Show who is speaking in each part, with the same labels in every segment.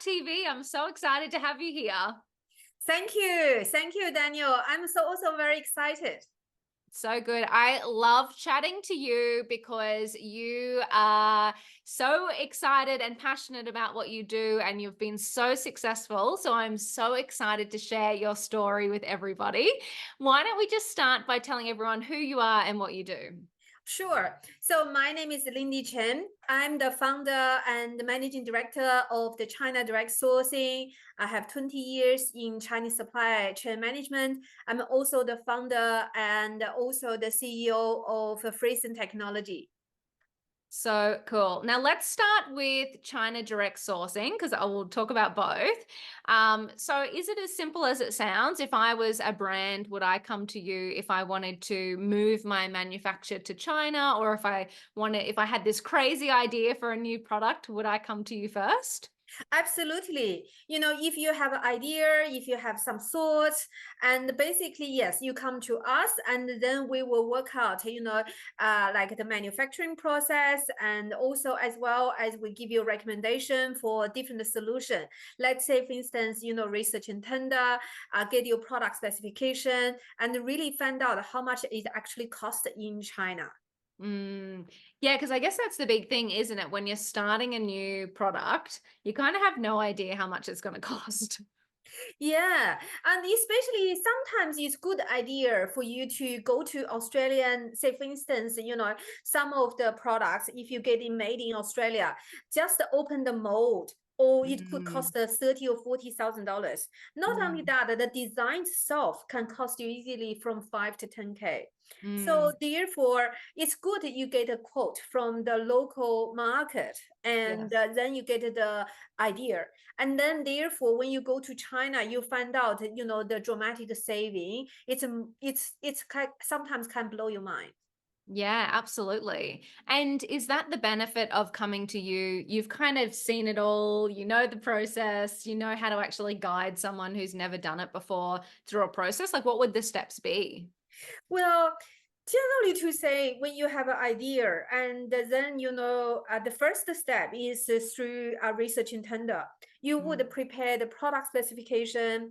Speaker 1: TV. I'm so excited to have you here.
Speaker 2: Thank you. Thank you, Daniel. I'm also very excited.
Speaker 1: So good. I love chatting to you because you are so excited and passionate about what you do, and you've been so successful. So I'm so excited to share your story with everybody. Why don't we just start by telling everyone who you are and what you do?
Speaker 2: Sure. So my name is Lindy Chen. I'm the founder and managing director of the China Direct Sourcing. I have 20 years in Chinese supply chain management. I'm also the founder and also the CEO of Fundraising Technology.
Speaker 1: So cool. Now let's start with China direct sourcing because I will talk about both. So is it as simple as it sounds? If I was a brand, would I come to you if I wanted to move my manufacture to China, or if I had this crazy idea for a new product, would I come to you first?
Speaker 2: Absolutely. If you have an idea, if you have some thoughts, and basically, yes, you come to us and then we will work out, like the manufacturing process, and also as well as we give you a recommendation for different solution. Let's say, for instance, research and tender, get your product specification, and really find out how much it actually costs in China.
Speaker 1: Yeah, because I guess that's the big thing, isn't it? When you're starting a new product, you kind of have no idea how much it's going to cost.
Speaker 2: Yeah, and especially sometimes it's good idea for you to go to Australia and say, for instance, some of the products, if you get it made in Australia, just open the mold. Or it could
Speaker 1: Mm,
Speaker 2: cost $30,000 or $40,000. Not only
Speaker 1: mm,
Speaker 2: that, the design itself can cost you easily from 5 to 10K. So
Speaker 1: mm.
Speaker 2: therefore, it's good that you get a quote from the local market, and
Speaker 1: Yes.
Speaker 2: then you get the idea. And then therefore, when you go to China, you find out, the dramatic saving. Sometimes can blow your mind.
Speaker 1: Yeah, absolutely. And is that the benefit of coming to you? You've kind of seen it all, you know the process, you know how to actually guide someone who's never done it before through a process. Like, what would the steps be?
Speaker 2: Well, generally to say, when you have an idea, and then the first step is through research and tender. You would
Speaker 1: Mm,
Speaker 2: prepare the product specification.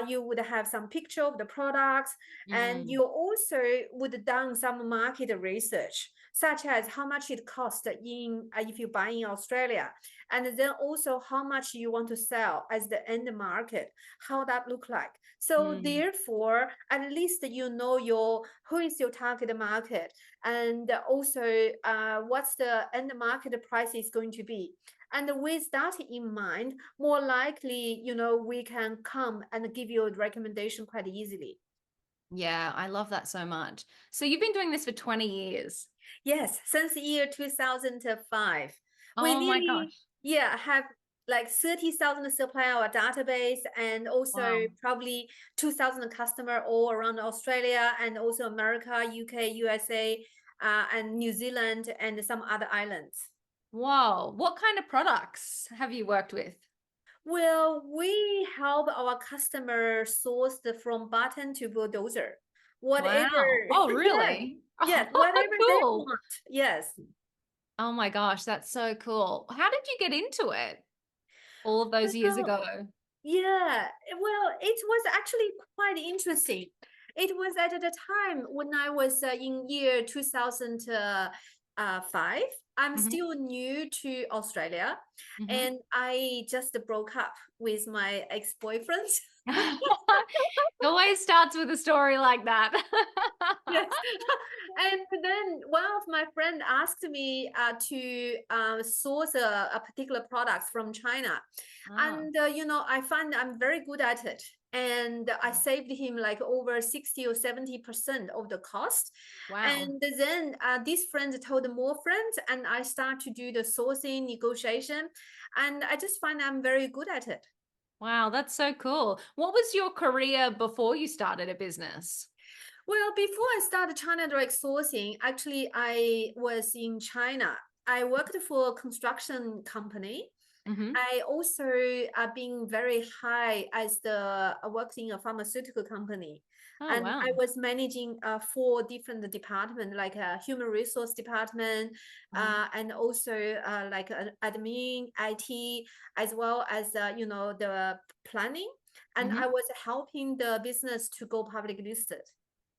Speaker 2: You would have some picture of the products, and
Speaker 1: mm,
Speaker 2: you also would done some market research, such as how much it costs in if you buy in Australia, and then also how much you want to sell as the end market, how that look like. So
Speaker 1: mm.
Speaker 2: therefore, at least your who is your target market, and also what's the end market price is going to be. And with that in mind, more likely, we can come and give you a recommendation quite easily.
Speaker 1: Yeah, I love that so much. So you've been doing this for 20 years.
Speaker 2: Yes, since the year 2005, we
Speaker 1: Oh my
Speaker 2: nearly,
Speaker 1: gosh.
Speaker 2: yeah, have like 30,000 supply our database, and also
Speaker 1: Wow.
Speaker 2: probably 2,000 customer all around Australia, and also America, UK, USA, and New Zealand, and some other islands.
Speaker 1: Whoa. What kind of products have you worked with?
Speaker 2: Well, we help our customers source from button to bulldozer, whatever.
Speaker 1: Wow. Oh,
Speaker 2: Yes,
Speaker 1: really?
Speaker 2: yes, whatever they
Speaker 1: Cool.
Speaker 2: want. Yes.
Speaker 1: Oh my gosh, that's so cool. How did you get into it all of those years
Speaker 2: Well,
Speaker 1: ago?
Speaker 2: yeah, well, it was actually quite interesting. It was at the time when I was in year 2005. I'm
Speaker 1: Hmm.
Speaker 2: still new to Australia,
Speaker 1: Hmm.
Speaker 2: and I just broke up with my ex-boyfriend.
Speaker 1: It always starts with a story like that.
Speaker 2: Yes. And then one of my friend asked me to source a particular products from China.
Speaker 1: Oh,
Speaker 2: And, I find I'm very good at it. And I saved him like over 60 or 70% of the cost.
Speaker 1: wow.
Speaker 2: And then this friend told more friends, and I start to do the sourcing negotiation. And I just find I'm very good at it.
Speaker 1: Wow, that's so cool. What was your career before you started a business?
Speaker 2: Well, before I started China direct sourcing, actually I was in China. I worked for a construction company.
Speaker 1: Hmm.
Speaker 2: I also been very high as the worked in a pharmaceutical company.
Speaker 1: Oh,
Speaker 2: And
Speaker 1: wow.
Speaker 2: I was managing 4 different departments, like a human resource department,
Speaker 1: Wow.
Speaker 2: and also like admin, IT, as well as the planning. And
Speaker 1: Mhm.
Speaker 2: I was helping the business to go public listed.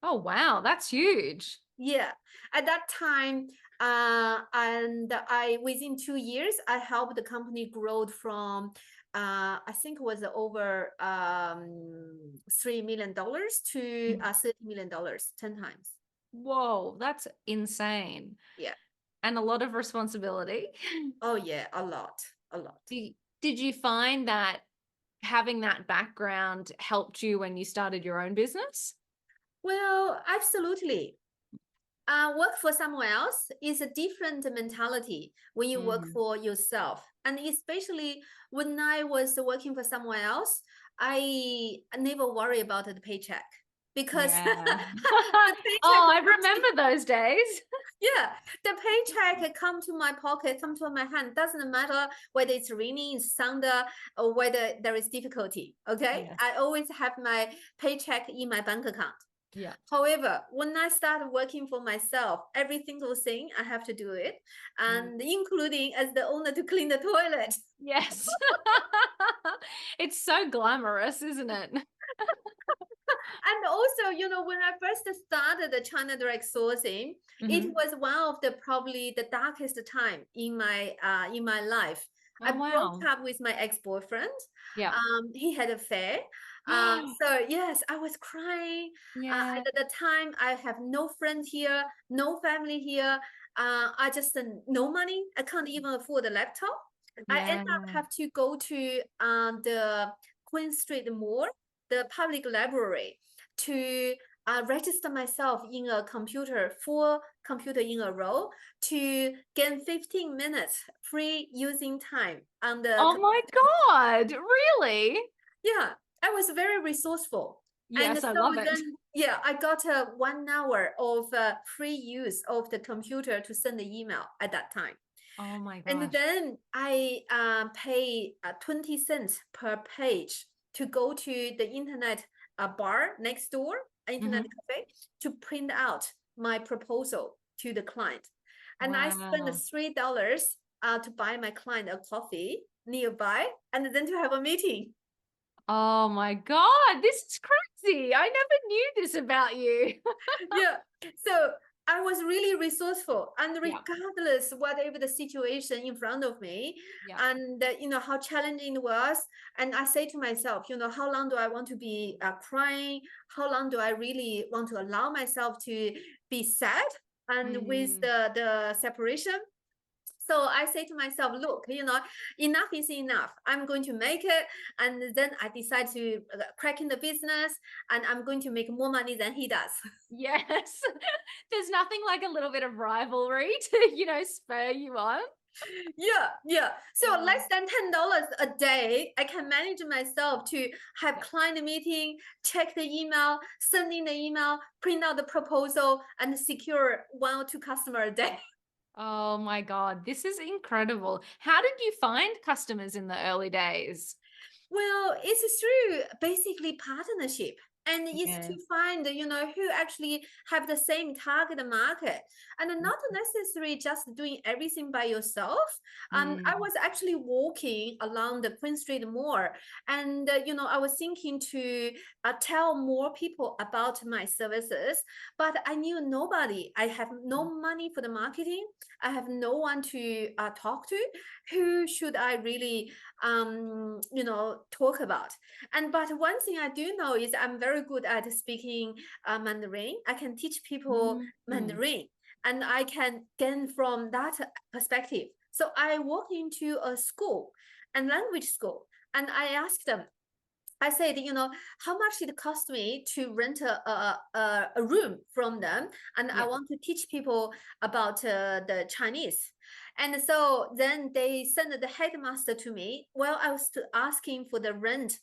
Speaker 1: Oh, wow. That's huge.
Speaker 2: Yeah, at that time, and I within 2 years, I helped the company grow from, I think it was over $3 million to
Speaker 1: Mm.
Speaker 2: $30 million, 10 times.
Speaker 1: Whoa, that's insane.
Speaker 2: Yeah.
Speaker 1: And a lot of responsibility.
Speaker 2: Oh yeah, a lot, a lot.
Speaker 1: Did you find that having that background helped you when you started your own business?
Speaker 2: Well, absolutely. Work for someone else is a different mentality when you work
Speaker 1: Mm.
Speaker 2: for yourself. And especially when I was working for someone else, I never worry about the paycheck because
Speaker 1: Yeah.
Speaker 2: the paycheck
Speaker 1: Oh, I
Speaker 2: comes to,
Speaker 1: remember those days.
Speaker 2: yeah, the paycheck come to my pocket, come to my hand. Doesn't matter whether it's raining, it's thunder, or whether there is difficulty. Okay,
Speaker 1: Yes.
Speaker 2: I always have my paycheck in my bank account.
Speaker 1: Yeah.
Speaker 2: However, when I started working for myself, every single thing I have to do it,
Speaker 1: Mm.
Speaker 2: and including as the owner to clean the toilet.
Speaker 1: Yes. It's so glamorous, isn't it?
Speaker 2: And also, when I first started the China direct sourcing, it
Speaker 1: Mhm.
Speaker 2: was one of the probably the darkest time in my life. I
Speaker 1: Oh,
Speaker 2: broke
Speaker 1: wow.
Speaker 2: up with my ex-boyfriend.
Speaker 1: Yeah.
Speaker 2: He had an affair. So yes, I was crying.
Speaker 1: Yeah.
Speaker 2: At the time, I have no friend here, no family here. I just no money. I can't even afford a laptop. I end
Speaker 1: Yeah.
Speaker 2: up have to go to the Queen Street Mall, the public library, to register myself in a computer, 4 computer in a row, to gain 15 minutes free using time on the
Speaker 1: Oh my
Speaker 2: computer.
Speaker 1: God. Really?
Speaker 2: Yeah, I was very resourceful. And
Speaker 1: Yes, I
Speaker 2: so
Speaker 1: love it.
Speaker 2: then, yeah, I got 1 hour of free use of the computer to send the email at that time.
Speaker 1: Oh my
Speaker 2: And
Speaker 1: gosh.
Speaker 2: then I pay 20 cents per page to go to the internet bar next door, internet
Speaker 1: Mhm.
Speaker 2: cafe, to print out my proposal to the client. And I spent
Speaker 1: Wow.
Speaker 2: $3 to buy my client a coffee nearby and then to have a meeting.
Speaker 1: Oh my God. This is crazy. I never knew this about you.
Speaker 2: Yeah. So I was really resourceful, and
Speaker 1: Yeah.
Speaker 2: regardless whatever the situation in front of me,
Speaker 1: Yeah.
Speaker 2: and how challenging it was, and I say to myself, how long do I want to be crying? How long do I really want to allow myself to be sad and with
Speaker 1: Mm.
Speaker 2: the separation? So I say to myself, look, enough is enough. I'm going to make it. And then I decide to crack in the business, and I'm going to make more money than he does.
Speaker 1: Yes. There's nothing like a little bit of rivalry to, spur you on.
Speaker 2: Yeah, yeah. So
Speaker 1: Yeah.
Speaker 2: less than $10 a day, I can manage myself to have
Speaker 1: Yeah.
Speaker 2: client meeting, check the email, send in the email, print out the proposal, and secure 1 or 2 customer a day.
Speaker 1: Oh my God. This is incredible. How did you find customers in the early days?
Speaker 2: Well, it's through basically partnership. And it's to
Speaker 1: Yeah.
Speaker 2: find, who actually have the same target market, and not necessarily just doing everything by yourself. I
Speaker 1: Mm.
Speaker 2: was actually walking along the Queen Street Mall, and I was thinking to tell more people about my services, but I knew nobody. I have no money for the marketing. I have no one to talk to. Who should I really talk about? And but one thing I do know is I'm very good at speaking Mandarin. I can teach people
Speaker 1: Mm.
Speaker 2: Mandarin, and I can gain from that perspective. So I walk into a school, a language school, and I asked them, I said, how much it cost me to rent a room from them, and I
Speaker 1: Yeah.
Speaker 2: want to teach people about the Chinese. And so then they sent the headmaster to me. Well, I was asking for the rent,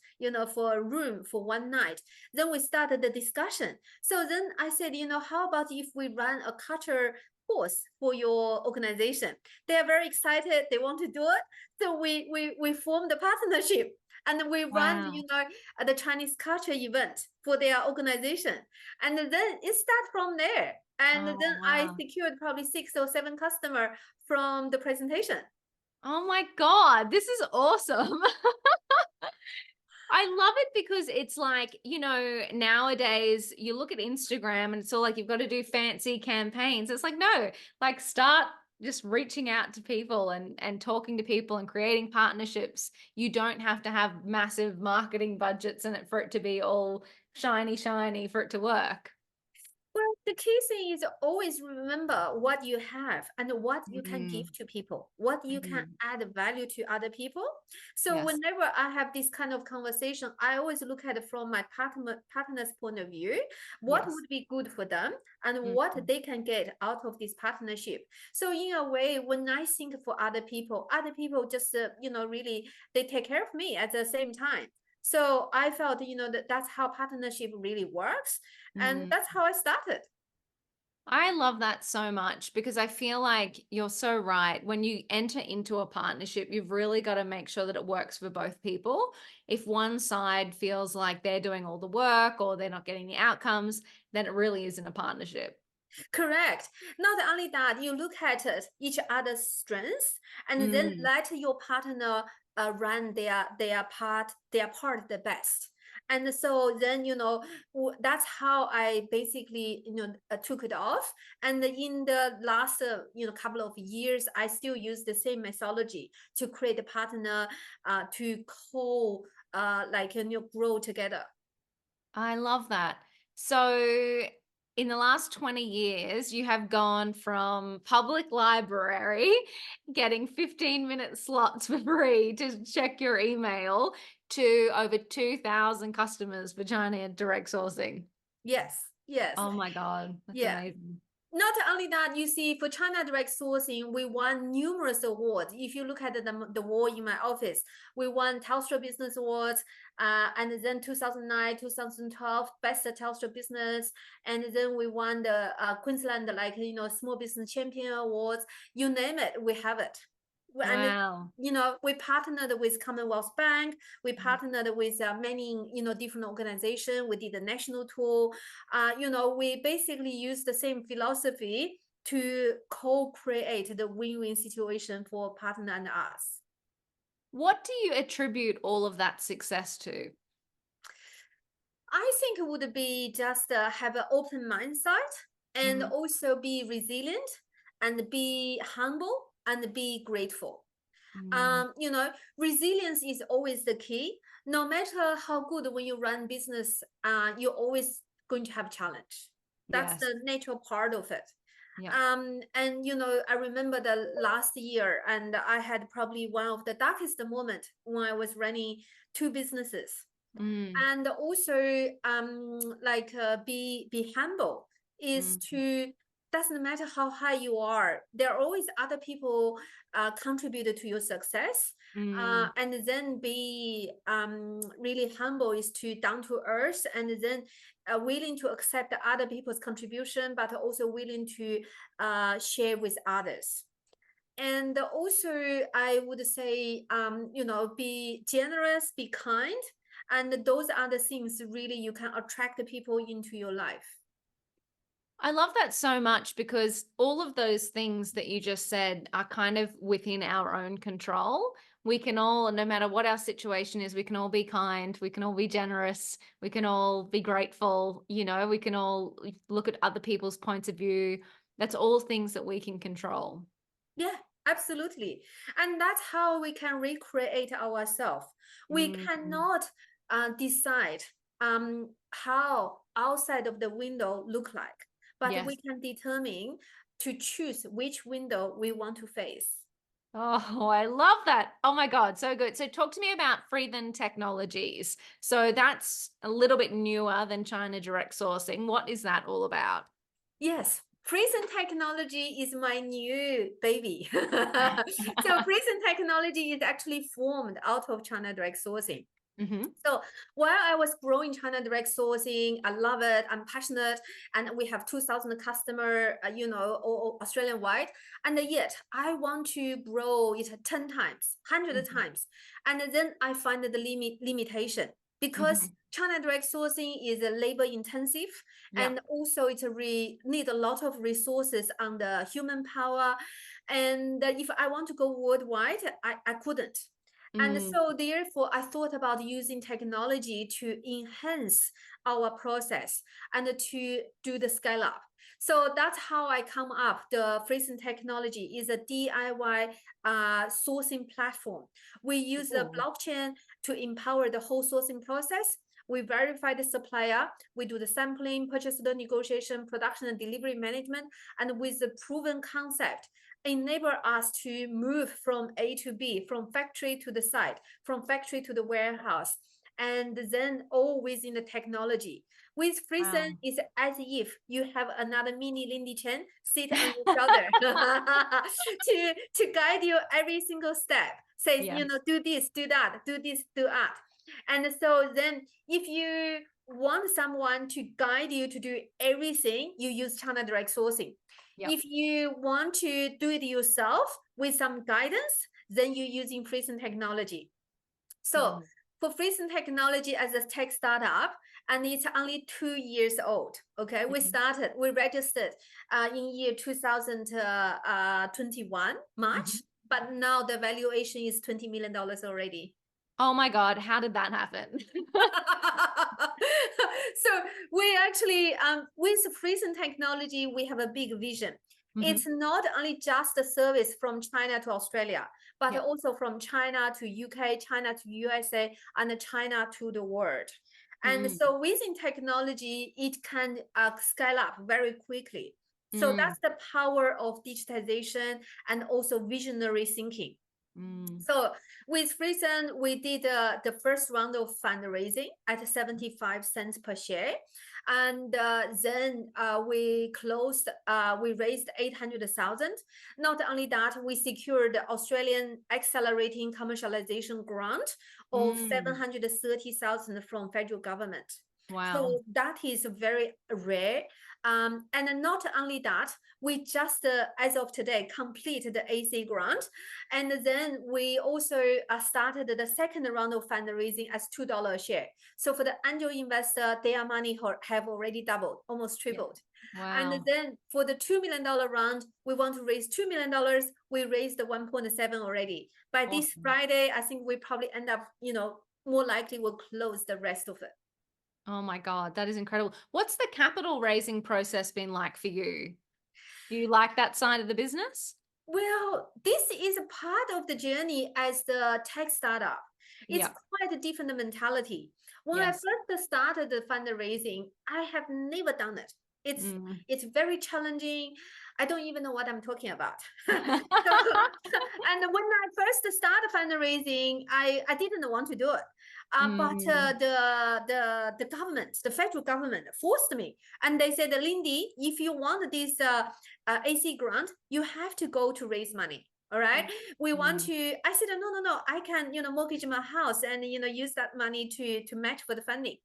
Speaker 2: for a room for one night. Then we started the discussion. So then I said, how about if we run a culture course for your organization? They are very excited. They want to do it. So we formed a partnership. And we run,
Speaker 1: Wow.
Speaker 2: the Chinese culture event for their organization. And then it starts from there. And
Speaker 1: Oh,
Speaker 2: then I
Speaker 1: wow.
Speaker 2: secured probably 6 or 7 customers from the presentation.
Speaker 1: Oh my God, this is awesome. I love it because it's like, nowadays you look at Instagram and it's all like you've got to do fancy campaigns. It's like, no, like start just reaching out to people and talking to people and creating partnerships. You don't have to have massive marketing budgets in it for it to be all shiny, shiny for it to work.
Speaker 2: Well, the key thing is always remember what you have and what you can
Speaker 1: Mm,
Speaker 2: give to people, what you can
Speaker 1: mhm.
Speaker 2: add value to other people. So
Speaker 1: Yes.
Speaker 2: whenever I have this kind of conversation, I always look at it from my partner's point of view, what
Speaker 1: Yes.
Speaker 2: would be good for them and what
Speaker 1: Mhm.
Speaker 2: they can get out of this partnership. So in a way, when I think for other people just, really, they take care of me at the same time. So I felt, that's how partnership really works. And
Speaker 1: Mm.
Speaker 2: that's how I started.
Speaker 1: I love that so much because I feel like you're so right. When you enter into a partnership, you've really got to make sure that it works for both people. If one side feels like they're doing all the work or they're not getting the outcomes, then it really isn't a partnership.
Speaker 2: Correct. Not only that, you look at each other's strengths and then
Speaker 1: Mm.
Speaker 2: let your partner run their part the best. And so then that's how I basically took it off. And in the last couple of years, I still use the same methodology to create a partner to co grow together.
Speaker 1: I love that. So, in the last 20 years, you have gone from public library, getting 15-minute slots for free to check your email, to over 2,000 customers for China direct sourcing.
Speaker 2: Yes, yes,
Speaker 1: Oh my God, that's
Speaker 2: yeah.
Speaker 1: amazing.
Speaker 2: Not only that, you see, for China direct sourcing, we won numerous awards. If you look at the wall in my office, we won Telstra Business Awards, and then 2009, 2012, Best Telstra Business, and then we won the Queensland, Small Business Champion Awards. You name it, we have it. And
Speaker 1: Wow.
Speaker 2: we partnered with Commonwealth Bank. We partnered with many different organizations. We did the national tour. We basically use the same philosophy to co-create the win-win situation for partner and us.
Speaker 1: What do you attribute all of that success to?
Speaker 2: I think it would be just have an open mindset and
Speaker 1: Mhm.
Speaker 2: also be resilient and be humble and be grateful.
Speaker 1: Mm.
Speaker 2: Resilience is always the key. No matter how good when you run business, you're always going to have challenge. That's
Speaker 1: Yes.
Speaker 2: the natural part of it.
Speaker 1: Yeah.
Speaker 2: And I remember the last year, and I had probably one of the darkest moment when I was running 2 businesses.
Speaker 1: Mm.
Speaker 2: And also be humble is
Speaker 1: Mm.
Speaker 2: to doesn't matter how high you are, there are always other people contributed to your success.
Speaker 1: Mm.
Speaker 2: And then be really humble is to down to earth, and then willing to accept other people's contribution, but also willing to share with others. And also I would say be generous, be kind, and those are the things really you can attract people into your life.
Speaker 1: I love that so much because all of those things that you just said are kind of within our own control. We can all, no matter what our situation is, we can all be kind, we can all be generous, we can all be grateful, we can all look at other people's points of view. That's all things that we can control.
Speaker 2: Yeah, absolutely. And that's how we can recreate ourselves. We
Speaker 1: Mm.
Speaker 2: cannot decide how outside of the window look like, but we
Speaker 1: Yes.
Speaker 2: can determine to choose which window we want to face.
Speaker 1: Oh, I love that. Oh my God, so good. So talk to me about Freedom Technologies. So that's a little bit newer than China direct sourcing. What is that all about?
Speaker 2: Yes, prison technology is my new baby. So prison technology is actually formed out of China direct sourcing.
Speaker 1: Mm-hmm.
Speaker 2: So while I was growing China direct sourcing, I love it. I'm passionate, and we have 2,000 customer, all Australian wide. And yet I want to grow it 10 times, 100
Speaker 1: Mm-hmm.
Speaker 2: times. And then I find the limitation because
Speaker 1: Mm-hmm.
Speaker 2: China direct sourcing is labor intensive,
Speaker 1: Yep.
Speaker 2: and also it need a lot of resources on the human power. And if I want to go worldwide, I couldn't. And
Speaker 1: Mm.
Speaker 2: so therefore, I thought about using technology to enhance our process and to do the scale up. So that's how I come up. The Freezing technology is a DIY sourcing platform. We use the
Speaker 1: Cool.
Speaker 2: blockchain to empower the whole sourcing process. We verify the supplier. We do the sampling, purchase order negotiation, production and delivery management. And with the proven concept, enable us to move from A to B, from factory to the site, from factory to the warehouse, and then all within the technology. With Freezen,
Speaker 1: Wow.
Speaker 2: it's as if you have another mini Lindy Chen sit on your shoulder to guide you every single step. Says,
Speaker 1: Yes.
Speaker 2: do this, do that, do this, do that. And so then if you want someone to guide you to do everything, you use China Direct Sourcing.
Speaker 1: Yep.
Speaker 2: If you want to do it yourself with some guidance, then you're using Freezing technology. So
Speaker 1: Mm.
Speaker 2: for Freezing technology as a tech startup, and it's only 2 years old. Okay,
Speaker 1: Mhm.
Speaker 2: we registered in year 2021
Speaker 1: Mhm.
Speaker 2: March, but now the valuation is $20 million already.
Speaker 1: Oh my God, how did that happen?
Speaker 2: So we actually with freezing technology we have a big vision. It's
Speaker 1: Mhm.
Speaker 2: not only just a service from China to Australia, but
Speaker 1: Yep.
Speaker 2: also from China to UK, China to USA, and China to the world. And
Speaker 1: Mm.
Speaker 2: so within technology it can scale up very quickly. So
Speaker 1: Mm.
Speaker 2: that's the power of digitization and also visionary thinking.
Speaker 1: Mm.
Speaker 2: So with Friesen, we did the first round of fundraising at 75 cents per share. And then we raised 800,000. Not only that, we secured the Australian Accelerating Commercialization Grant of
Speaker 1: Mm.
Speaker 2: 730,000 from federal government.
Speaker 1: Wow.
Speaker 2: So that is very rare. And not only that, we just, as of today, completed the AC grant. And then we also started the second round of fundraising as $2 a share. So for the angel investor, their money have already doubled, almost
Speaker 1: Yeah.
Speaker 2: tripled. And
Speaker 1: Wow.
Speaker 2: then for the $2 million round, we want to raise $2 million. We raised the 1.7 already. By this
Speaker 1: Awesome.
Speaker 2: Friday, I think we probably end up, more likely we'll close the rest of it.
Speaker 1: Oh my God, that is incredible. What's the capital raising process been like for you? Do you like that side of the business?
Speaker 2: Well, this is a part of the journey as the tech startup. It's
Speaker 1: Yeah.
Speaker 2: quite a different mentality. When I
Speaker 1: Yes.
Speaker 2: first started the fundraising, I have never done it. It's
Speaker 1: Mm.
Speaker 2: it's very challenging. I don't even know what I'm talking about. So, and when I first started fundraising, I didn't want to do it. But
Speaker 1: Mm.
Speaker 2: the government, the federal government, forced me, and they said, Lindy, if you want this AC grant, you have to go to raise money. All right. We want
Speaker 1: Mm.
Speaker 2: to, I said, no, no, no, I can, mortgage my house and, use that money to match for the funding.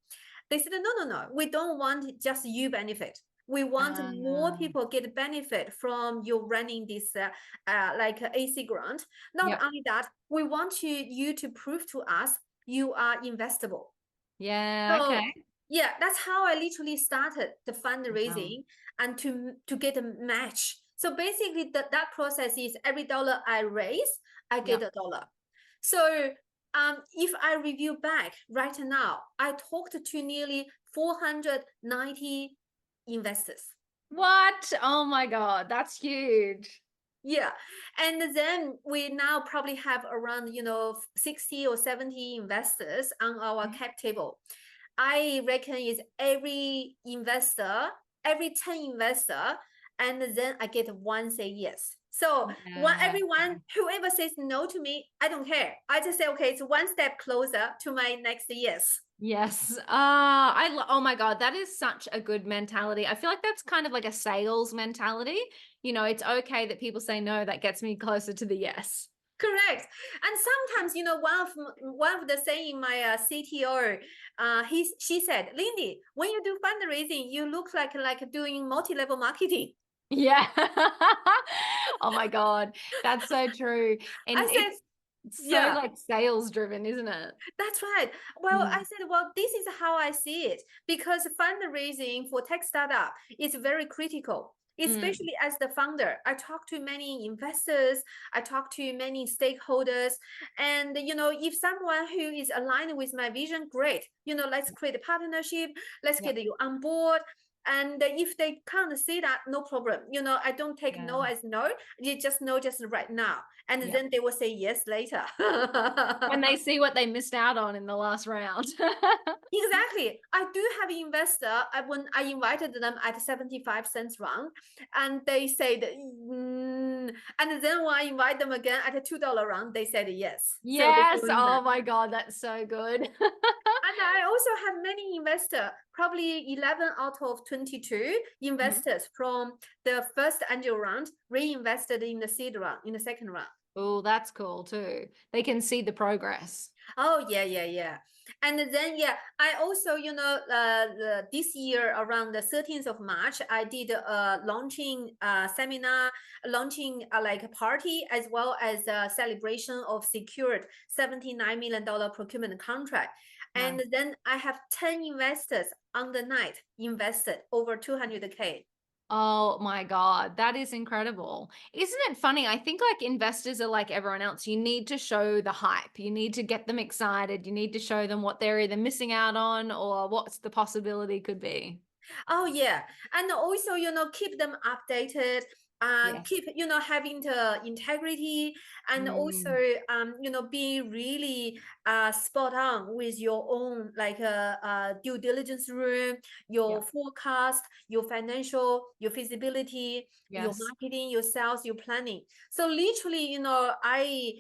Speaker 2: They said, no, no, no, we don't want just you benefit. We want more
Speaker 1: Um,
Speaker 2: people get benefit from you running this like AC grant. Not
Speaker 1: yep.
Speaker 2: only that, we want you to prove to us you are investable.
Speaker 1: Yeah. Okay.
Speaker 2: So yeah, that's how I literally started the
Speaker 1: Wow.
Speaker 2: fundraising and to get a match. So basically that process is every dollar I raise, I get
Speaker 1: Yep.
Speaker 2: a dollar. So if I review back right now, I talked to nearly 490 investors.
Speaker 1: What? Oh my God, that's huge.
Speaker 2: Yeah. And then we now probably have around, 60 or 70 investors on our
Speaker 1: Mhm.
Speaker 2: cap table. I reckon is every 10 investor, and then I get one say yes. So
Speaker 1: Yeah.
Speaker 2: everyone, whoever says no to me, I don't care. I just say, okay, it's one step closer to my next yes.
Speaker 1: Yes. Oh my God, that is such a good mentality. I feel like that's kind of like a sales mentality. It's okay that people say no, that gets me closer to the yes.
Speaker 2: Correct. And sometimes, one of the saying my CTO, she said, Lindy, when you do fundraising, you look like doing multi-level marketing.
Speaker 1: Yeah. Oh my God. That's so true.
Speaker 2: I
Speaker 1: And
Speaker 2: said,
Speaker 1: it's so
Speaker 2: yeah.
Speaker 1: like sales driven, isn't it?
Speaker 2: That's right. Well, I
Speaker 1: Mm,
Speaker 2: said, well, this is how I see it because fundraising for tech startup is very critical,
Speaker 1: mm,
Speaker 2: especially as the founder. I talk to many investors, I talk to many stakeholders, and if someone who is aligned with my vision, great. Let's create a partnership, let's
Speaker 1: yeah.
Speaker 2: get you on board. And if they can't see that, no problem. I don't take
Speaker 1: Yeah.
Speaker 2: no as no. You just know just right now. And
Speaker 1: Yeah.
Speaker 2: then they will say yes later.
Speaker 1: When they see what they missed out on in the last round.
Speaker 2: Exactly. I do have investor when I invited them at 75 cents round, and they said, and then when I invite them again at a $2 round, they said yes. So the
Speaker 1: Yes.
Speaker 2: following
Speaker 1: Oh
Speaker 2: time.
Speaker 1: my God, that's so good.
Speaker 2: And I also have many investor, probably 11 out of 22
Speaker 1: Mhm.
Speaker 2: investors from the first angel round reinvested in the seed round, in the second round.
Speaker 1: Oh, that's cool too. They can see the progress.
Speaker 2: Oh yeah, yeah, yeah. And then yeah, I also this year around the 13th of March, I did a launching seminar, launching like a party as well as a celebration of secured $79 million procurement contract. And
Speaker 1: Nice.
Speaker 2: then I have 10 investors on the night invested over 200K.
Speaker 1: Oh my God, that is incredible. Isn't it funny? I think like investors are like everyone else. You need to show the hype. You need to get them excited. You need to show them what they're either missing out on or what's the possibility could be.
Speaker 2: Oh yeah, and also keep them updated.
Speaker 1: Yes.
Speaker 2: Keep having the integrity, and also
Speaker 1: Mm,
Speaker 2: be really spot on with your own like due diligence room,
Speaker 1: yeah.
Speaker 2: your forecast, your financial, your feasibility, your
Speaker 1: Yes.
Speaker 2: marketing, your sales, your planning. So literally, I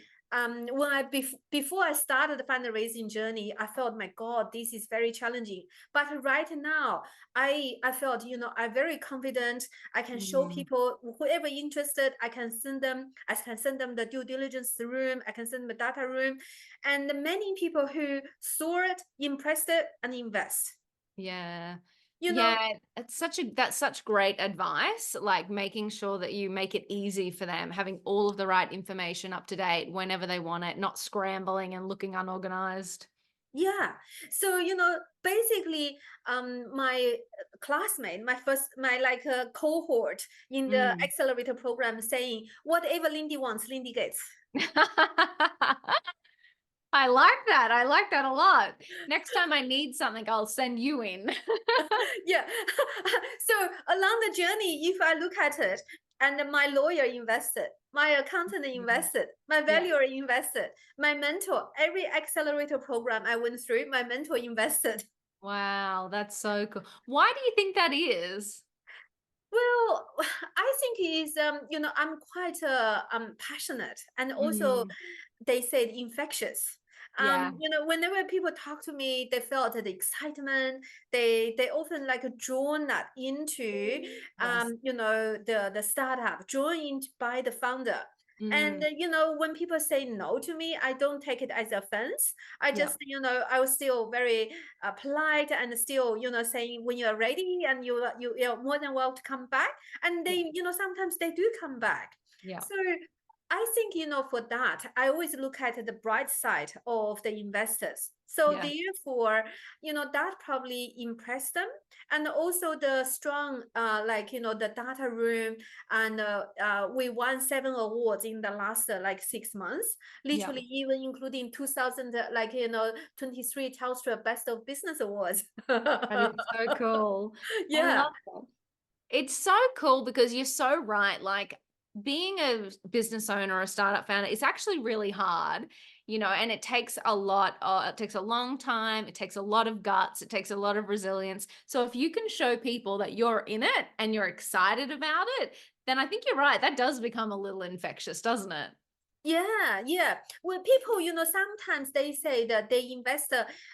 Speaker 2: when before I started the fundraising journey, I felt my God, this is very challenging. But right now, I felt I'm very confident. I can show
Speaker 1: Mm,
Speaker 2: people whoever interested. I can send them the due diligence room. I can send them the data room, and many people who saw it, impressed it, and invest.
Speaker 1: yeah.
Speaker 2: You know,
Speaker 1: Yeah, that's such great advice, like making sure that you make it easy for them, having all of the right information up to date whenever they want it, not scrambling and looking unorganized.
Speaker 2: yeah. So basically, my classmate, my like cohort in the
Speaker 1: Mm.
Speaker 2: accelerator program, saying whatever Lindy wants, Lindy gets.
Speaker 1: I like that. I like that a lot. Next time I need something, I'll send you in.
Speaker 2: Yeah. So along the journey, if I look at it, and my lawyer invested, my accountant
Speaker 1: Mhm.
Speaker 2: invested, my
Speaker 1: Yeah.
Speaker 2: valuer invested, my mentor, every accelerator program I went through, my mentor invested.
Speaker 1: Wow, that's so cool. Why do you think that is?
Speaker 2: Well, I think is I'm quite passionate, and also
Speaker 1: Mm,
Speaker 2: they said infectious.
Speaker 1: yeah.
Speaker 2: Whenever people talk to me, they felt the excitement. They often like drawn that into
Speaker 1: Yes.
Speaker 2: the startup, joined by the founder. And
Speaker 1: Mm,
Speaker 2: when people say no to me, I don't take it as offense. I
Speaker 1: yeah.
Speaker 2: just I was still very polite and still saying when you are ready and you're more than welcome to come back. And
Speaker 1: Yeah.
Speaker 2: they sometimes they do come back.
Speaker 1: Yeah.
Speaker 2: So I think for that I always look at the bright side of the investors. So
Speaker 1: Yeah.
Speaker 2: therefore that probably impressed them. And also the strong like the data room. And we won 7 awards in the last like 6 months,
Speaker 1: Yeah.
Speaker 2: literally even including 2000 like 23 Telstra Best of Business Awards.
Speaker 1: That is so cool. I
Speaker 2: Yeah.
Speaker 1: love that. It's so cool because you're so right. Like being a business owner or a startup founder, it's actually really hard, and it takes a lot, it takes a long time, it takes a lot of guts, it takes a lot of resilience. So if you can show people that you're in it and you're excited about it, then I think you're right. That does become a little infectious, doesn't it?
Speaker 2: Yeah, yeah. Well, people, sometimes they say that they invest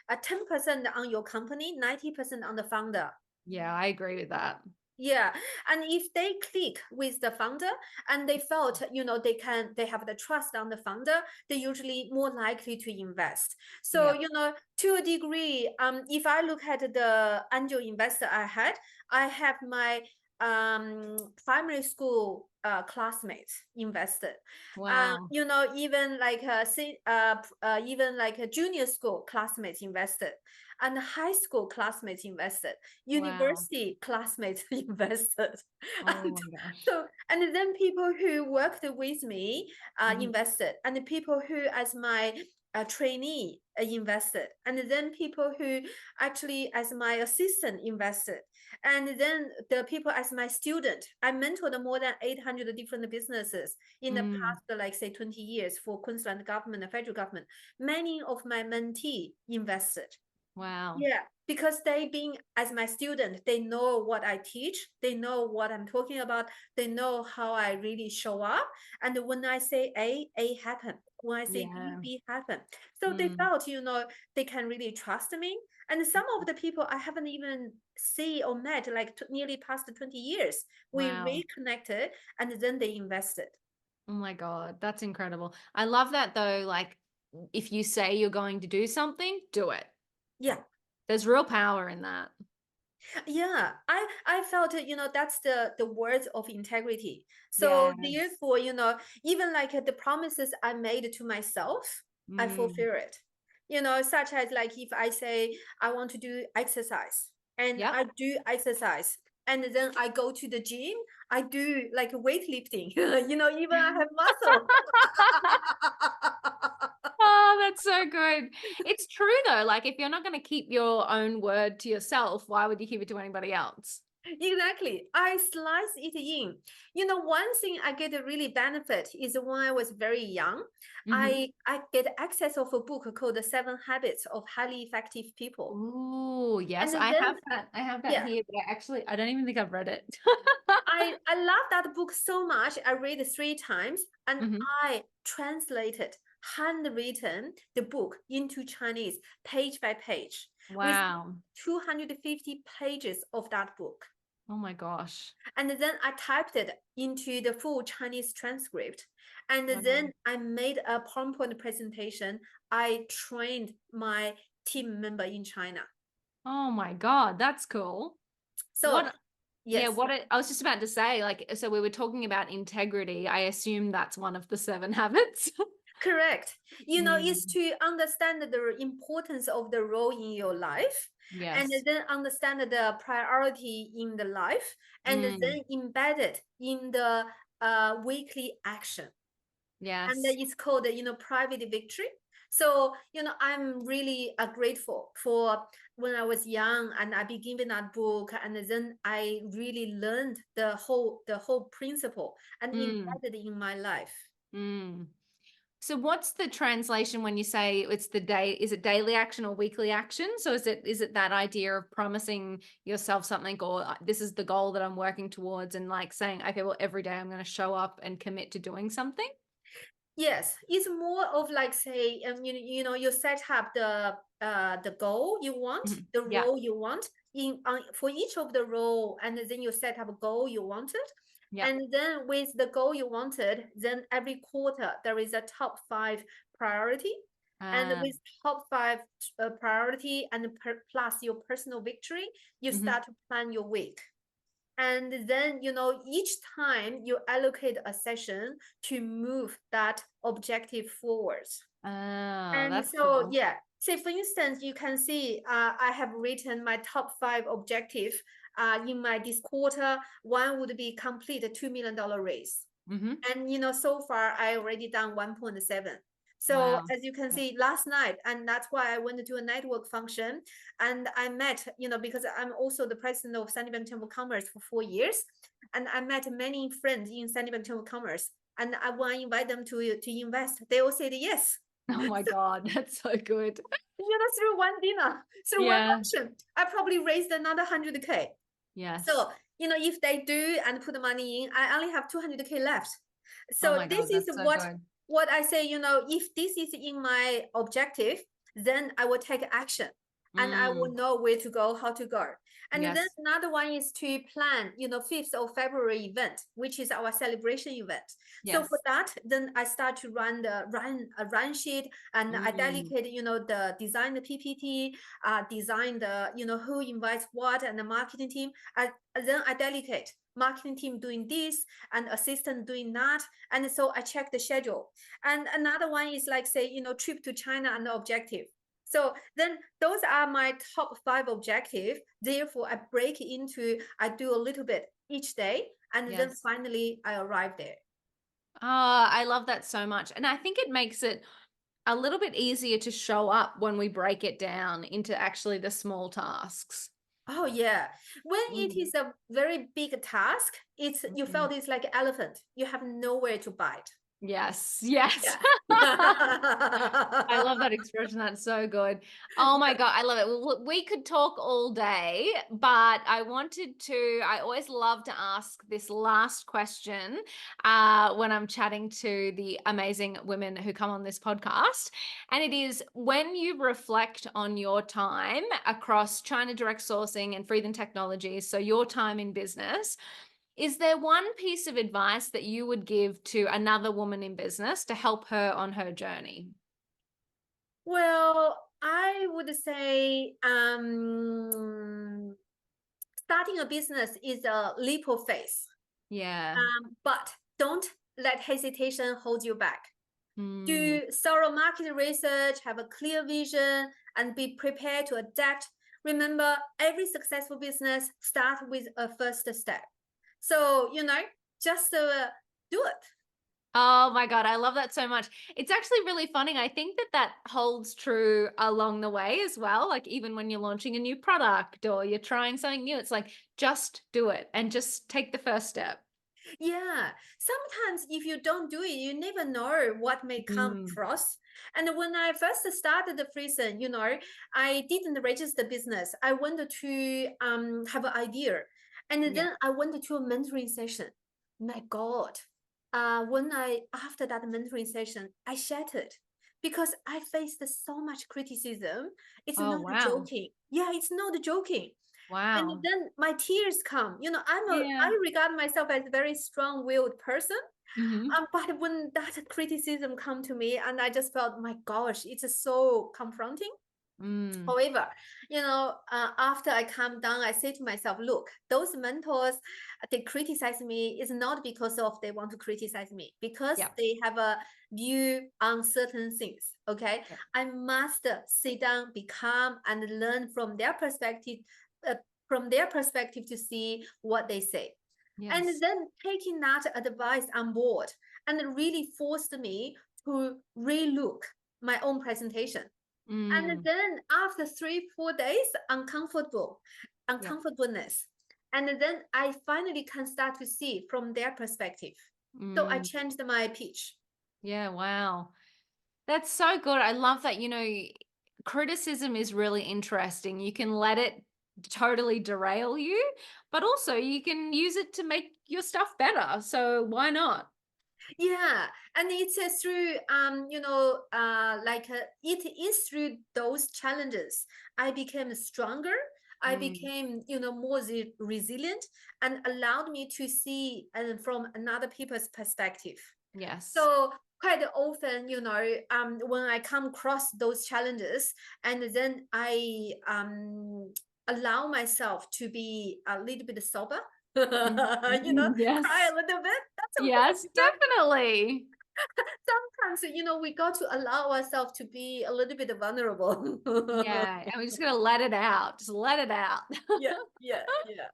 Speaker 2: 10% on your company, 90% on the founder.
Speaker 1: Yeah, I agree with that.
Speaker 2: Yeah, and if they click with the founder and they felt, they have the trust on the founder, they're usually more likely to invest. So,
Speaker 1: Yep.
Speaker 2: to a degree, if I look at the angel investor I have my primary school classmates invested.
Speaker 1: Wow.
Speaker 2: Even like even like a junior school classmates invested, and high school classmates invested,
Speaker 1: Wow.
Speaker 2: university classmates invested.
Speaker 1: Oh
Speaker 2: And
Speaker 1: my gosh.
Speaker 2: so, and then people who worked with me
Speaker 1: Mhm.
Speaker 2: invested, and the people who, as my trainee, invested, and then people who actually, as my assistant, invested, and then the people as my student. I mentored more than 800 different businesses in the
Speaker 1: Mm.
Speaker 2: past, like say 20 years for Queensland government and federal government. Many of my mentee invested.
Speaker 1: Wow.
Speaker 2: Yeah, because they being as my student, they know what I teach, they know what I'm talking about, they know how I really show up. And when I say A happen. When I say B,
Speaker 1: Yeah.
Speaker 2: B happen. So they
Speaker 1: Mm.
Speaker 2: felt, they can really trust me. And some of the people I haven't even see or met, like nearly past 20 years, we
Speaker 1: Wow.
Speaker 2: reconnected and then they invested.
Speaker 1: Oh my God. That's incredible. I love that though. Like, if you say you're going to do something, do it.
Speaker 2: Yeah.
Speaker 1: There's real power in that.
Speaker 2: Yeah, I felt that's the words of integrity. So
Speaker 1: Yes.
Speaker 2: therefore, even like the promises I made to myself, I
Speaker 1: Mm.
Speaker 2: fulfill it. Such as like if I say I want to do exercise and
Speaker 1: Yep.
Speaker 2: I do exercise, and then I go to the gym, I do like weightlifting. Even I have muscle.
Speaker 1: Oh, that's so good. It's true though. Like, if you're not going to keep your own word to yourself, why would you keep it to anybody else?
Speaker 2: Exactly. I slice it in. One thing I get a really benefit is when I was very young,
Speaker 1: Hmm.
Speaker 2: I get access of a book called The Seven Habits of Highly Effective People.
Speaker 1: Ooh, yes,
Speaker 2: And
Speaker 1: I
Speaker 2: then,
Speaker 1: have that. I have that
Speaker 2: yeah,
Speaker 1: here, but I don't even think I've read it.
Speaker 2: I love that book so much. I read it 3 times and
Speaker 1: Hmm.
Speaker 2: I translated, handwritten the book into Chinese page by page with
Speaker 1: Wow.
Speaker 2: 250 pages of that book.
Speaker 1: Oh my gosh.
Speaker 2: And then I typed it into the full Chinese transcript. And
Speaker 1: Wow.
Speaker 2: then I made a PowerPoint presentation. I trained my team member in China.
Speaker 1: Oh my God, that's cool.
Speaker 2: So,
Speaker 1: What, yeah,
Speaker 2: yes,
Speaker 1: I was just about to say, like, so we were talking about integrity. I assume that's one of the seven habits.
Speaker 2: correct. Is
Speaker 1: Mm,
Speaker 2: to understand the importance of the role in your life, and
Speaker 1: yes.
Speaker 2: then understand the priority in the life, and
Speaker 1: Mm,
Speaker 2: then embed it in the weekly action. And
Speaker 1: yes.
Speaker 2: it's called private victory. So I'm really grateful for when I was young and I began given that book, and then I really learned the whole principle and
Speaker 1: Mm,
Speaker 2: embedded in my life.
Speaker 1: mm. So what's the translation when you say it's the day, is it daily action or weekly action? So is it that idea of promising yourself something, or this is the goal that I'm working towards, and like saying, okay, well, every day I'm going to show up and commit to doing something?
Speaker 2: Yes, it's more of like say, you set up the goal you want,
Speaker 1: Mhm.
Speaker 2: the
Speaker 1: Yeah.
Speaker 2: role you want in for each of the role, and then you set up a goal you wanted,
Speaker 1: Yeah.
Speaker 2: and then with the goal you wanted, then every quarter there is a top 5 priority, and
Speaker 1: Uh,
Speaker 2: with top 5 priority and plus your personal victory, you
Speaker 1: mhm.
Speaker 2: start to plan your week. And then each time you allocate a session to move that objective forward.
Speaker 1: Oh,
Speaker 2: And
Speaker 1: that's
Speaker 2: so
Speaker 1: cool.
Speaker 2: yeah, say for instance, you can see I have written my top 5 objective in my this quarter. One would be complete a $2 million raise,
Speaker 1: Hmm.
Speaker 2: and so far I already done 1.7. So
Speaker 1: Wow.
Speaker 2: as you can
Speaker 1: Yeah.
Speaker 2: see last night, and that's why I went to a network function, and I met, because I'm also the president of Sandy Bank Chamber of Commerce for 4 years, and I met many friends in Sandy Bank Chamber of Commerce, and I want to invite them to invest. They all said yes.
Speaker 1: Oh my God, that's so good.
Speaker 2: Through one dinner, through one
Speaker 1: Yeah.
Speaker 2: function, I probably raised another 100K.
Speaker 1: Yes.
Speaker 2: So, if they do and put the money in, I only have 200K left.
Speaker 1: Oh
Speaker 2: So
Speaker 1: my
Speaker 2: this
Speaker 1: God,
Speaker 2: is
Speaker 1: that's so
Speaker 2: what
Speaker 1: good.
Speaker 2: what I say, if this is in my objective, then I will take action and I will
Speaker 1: Mm,
Speaker 2: know where to go, how to go. And then
Speaker 1: Yes.
Speaker 2: another one is to plan, 5th of February event, which is our celebration event. So for
Speaker 1: Yes.
Speaker 2: that, then I start to run sheet, and I
Speaker 1: Mm,
Speaker 2: delegate, the design the PPT, design the, who invites what, and the marketing team. Then I delegate marketing team doing this and assistant doing that. And so I check the schedule. And another one is like, say, trip to China and the objective. So then those are my top 5 objectives. Therefore, I break into, I do a little bit each day, and then
Speaker 1: yes.
Speaker 2: finally I arrive there.
Speaker 1: Oh, I love that so much. And I think it makes it a little bit easier to show up when we break it down into actually the small tasks.
Speaker 2: Oh yeah. When it
Speaker 1: Mm,
Speaker 2: is a very big task, you
Speaker 1: mhm.
Speaker 2: felt it's like elephant. You have nowhere to bite.
Speaker 1: Yes, yes.
Speaker 2: Yeah.
Speaker 1: I love that expression. That's so good. Oh my God, I love it. Well, we could talk all day, but I always love to ask this last question when I'm chatting to the amazing women who come on this podcast. And it is, when you reflect on your time across China direct sourcing and Freedom Technologies, so your time in business, is there one piece of advice that you would give to another woman in business to help her on her journey?
Speaker 2: Well, I would say starting a business is a leap of faith.
Speaker 1: Yeah.
Speaker 2: But don't let hesitation hold you back.
Speaker 1: Mm,
Speaker 2: Do thorough market research, have a clear vision, and be prepared to adapt. Remember, every successful business starts with a first step. So, just do it.
Speaker 1: oh my God, I love that so much. It's actually really funny. I think that that holds true along the way as well. Like even when you're launching a new product or you're trying something new, it's like just do it and just take the first step.
Speaker 2: Yeah, sometimes if you don't do it, you never know what may come
Speaker 1: Mm,
Speaker 2: across. And when I first started the freezer, I didn't register business. I wanted to have an idea, and
Speaker 1: yeah.
Speaker 2: then I went to a mentoring session. My God, when I after that mentoring session, I shattered because I faced so much criticism. It's
Speaker 1: Oh,
Speaker 2: not
Speaker 1: wow.
Speaker 2: joking. Yeah, it's not joking. And
Speaker 1: Wow.
Speaker 2: then my tears come.
Speaker 1: Yeah.
Speaker 2: I regard myself as a very strong-willed person.
Speaker 1: Hmm.
Speaker 2: But when that criticism come to me, and I just felt, my gosh, it's so confronting.
Speaker 1: Mm,
Speaker 2: However, after I calm down, I say to myself, look, those mentors, they criticize me is not because of they want to criticize me, because
Speaker 1: yeah.
Speaker 2: they have a view on certain things. Okay.
Speaker 1: Yeah.
Speaker 2: I must sit down, be calm, and learn uh, from their perspective to see what they say. And
Speaker 1: Yes.
Speaker 2: then taking that advice on board and really forced me to relook my own presentation. And
Speaker 1: Mm,
Speaker 2: then after 3 4 days,
Speaker 1: yeah.
Speaker 2: uncomfortableness. And then I finally can start to see from their perspective. So I
Speaker 1: Mm,
Speaker 2: changed my pitch.
Speaker 1: yeah. Wow. That's so good. I love that. Criticism is really interesting. You can let it totally derail you, but also you can use it to make your stuff better. So why not?
Speaker 2: Yeah, and it's through it is through those challenges I became stronger. I
Speaker 1: Mm,
Speaker 2: became more resilient, and allowed me to see and from another people's perspective.
Speaker 1: yes.
Speaker 2: So quite often, when I come across those challenges, and then I allow myself to be a little bit sober,
Speaker 1: Mhm.
Speaker 2: cry
Speaker 1: Yes.
Speaker 2: a little bit. That's okay.
Speaker 1: Yes, definitely.
Speaker 2: Sometimes, we got to allow ourselves to be a little bit vulnerable.
Speaker 1: Yeah. And we're just going to let it out. Just let it out.
Speaker 2: Yeah, yeah, yeah.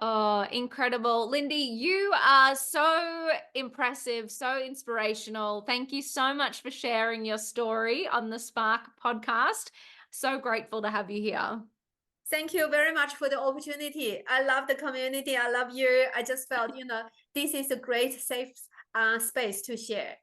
Speaker 1: Oh, incredible. Lindy, you are so impressive, so inspirational. Thank you so much for sharing your story on the Spark podcast. So grateful to have you here.
Speaker 2: Thank you very much for the opportunity. I love the community. I love you. I just felt, this is a great safe space to share.